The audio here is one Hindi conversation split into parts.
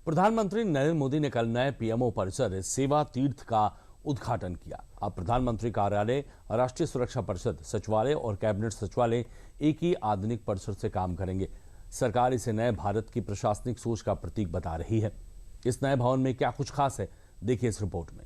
प्रधानमंत्री नरेंद्र मोदी ने कल नए पीएमओ परिसर सेवा तीर्थ का उद्घाटन किया। अब प्रधानमंत्री कार्यालय, राष्ट्रीय सुरक्षा परिषद सचिवालय और कैबिनेट सचिवालय एक ही आधुनिक परिसर से काम करेंगे। सरकार इसे नए भारत की प्रशासनिक सोच का प्रतीक बता रही है। इस नए भवन में क्या कुछ खास है, देखिए इस रिपोर्ट में।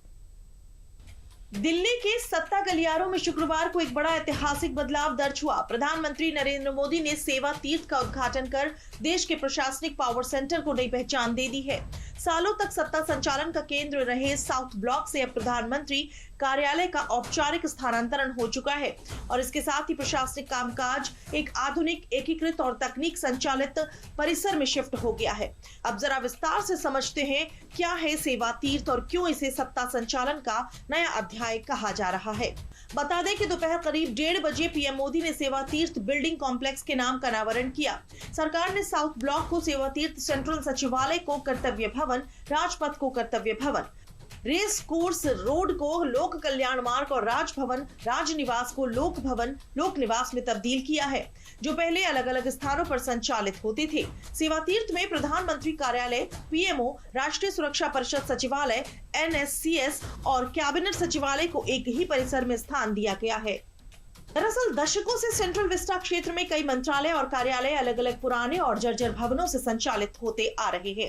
दिल्ली के सत्ता गलियारों में शुक्रवार को एक बड़ा ऐतिहासिक बदलाव दर्ज हुआ। प्रधानमंत्री नरेंद्र मोदी ने सेवा तीर्थ का उद्घाटन कर देश के प्रशासनिक पावर सेंटर को नई पहचान दे दी है। सालों तक सत्ता संचालन का केंद्र रहे साउथ ब्लॉक से अब प्रधानमंत्री कार्यालय का औपचारिक स्थानांतरण हो चुका है और इसके साथ ही प्रशासनिक कामकाज एक आधुनिक, एकीकृत और तकनीक संचालित परिसर में शिफ्ट हो गया है। अब जरा विस्तार से समझते हैं क्या है सेवा तीर्थ और क्यों इसे सत्ता संचालन का नया अध्याय कहा जा रहा है। बता दें कि दोपहर करीब 1:30 बजे पीएम मोदी ने सेवा तीर्थ बिल्डिंग कॉम्प्लेक्स के नाम का अनावरण किया। सरकार ने साउथ ब्लॉक को सेवा तीर्थ, सेंट्रल सचिवालय को कर्तव्य भवन, राजपथ को कर्तव्य भवन, रेस कोर्स रोड को लोक कल्याण मार्ग और राजभवन, राजनिवास को लोक भवन, लोक निवास में तब्दील किया है, जो पहले अलग अलग स्थानों पर संचालित होते थे। सेवा तीर्थ में प्रधानमंत्री कार्यालय, पीएमओ, राष्ट्रीय सुरक्षा परिषद सचिवालय, एनएससीएस और कैबिनेट सचिवालय को एक ही परिसर में स्थान दिया गया है। दरअसल दशकों से सेंट्रल विस्टा क्षेत्र में कई मंत्रालय और कार्यालय अलग अलग पुराने और जर्जर भवनों से संचालित होते आ रहे हैं,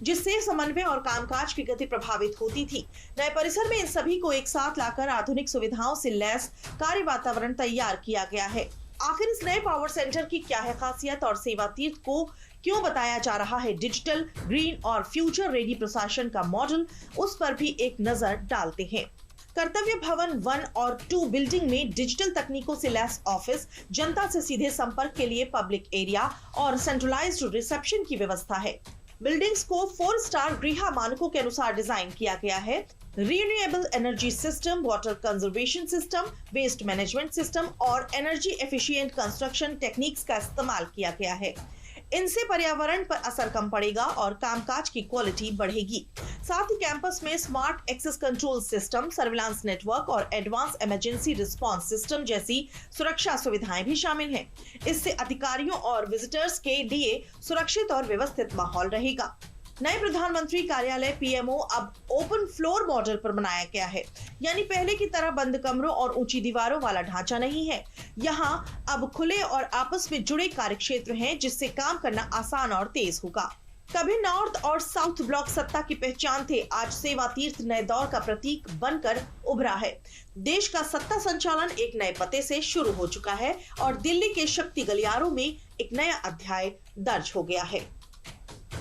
जिससे समन्वय और कामकाज की गति प्रभावित होती थी। नए परिसर में इन सभी को एक साथ लाकर आधुनिक सुविधाओं से लैस कार्य वातावरण तैयार किया गया है। आखिर इस नए पावर सेंटर की क्या है खासियत और सेवा तीर्थ को क्यों बताया जा रहा है डिजिटल, ग्रीन और फ्यूचर रेडी प्रशासन का मॉडल, उस पर भी एक नजर डालते हैं। कर्तव्य भवन 1 और 2 बिल्डिंग में डिजिटल तकनीकों से लैस ऑफिस, जनता से सीधे संपर्क के लिए पब्लिक एरिया और सेंट्रलाइज्ड रिसेप्शन की व्यवस्था है। बिल्डिंग्स को 4 स्टार गृह मानकों के अनुसार डिजाइन किया गया है। Renewable energy system, water conservation system, waste management system और एनर्जी एफिशिएंट कंस्ट्रक्शन टेक्निक्स का इस्तेमाल किया गया है। इनसे पर्यावरण पर असर कम पड़ेगा और कामकाज की क्वालिटी बढ़ेगी। साथ ही कैंपस में smart access control system, surveillance network और एडवांस इमरजेंसी रिस्पांस सिस्टम जैसी सुरक्षा सुविधाएं भी शामिल हैं। इससे अधिकारियों और विजिटर्स के लिए सुरक्षित और व्यवस्थित माहौल रहेगा। नए प्रधानमंत्री कार्यालय पीएमओ अब ओपन फ्लोर मॉडल पर बनाया गया है, यानी पहले की तरह बंद कमरों और ऊंची दीवारों वाला ढांचा नहीं है। यहाँ अब खुले और आपस में जुड़े कार्यक्षेत्र हैं, जिससे काम करना आसान और तेज होगा। कभी नॉर्थ और साउथ ब्लॉक सत्ता की पहचान थे, आज सेवा तीर्थ नए दौर का प्रतीक बनकर उभरा है। देश का सत्ता संचालन एक नए पते से शुरू हो चुका है और दिल्ली के शक्ति गलियारों में एक नया अध्याय दर्ज हो गया है।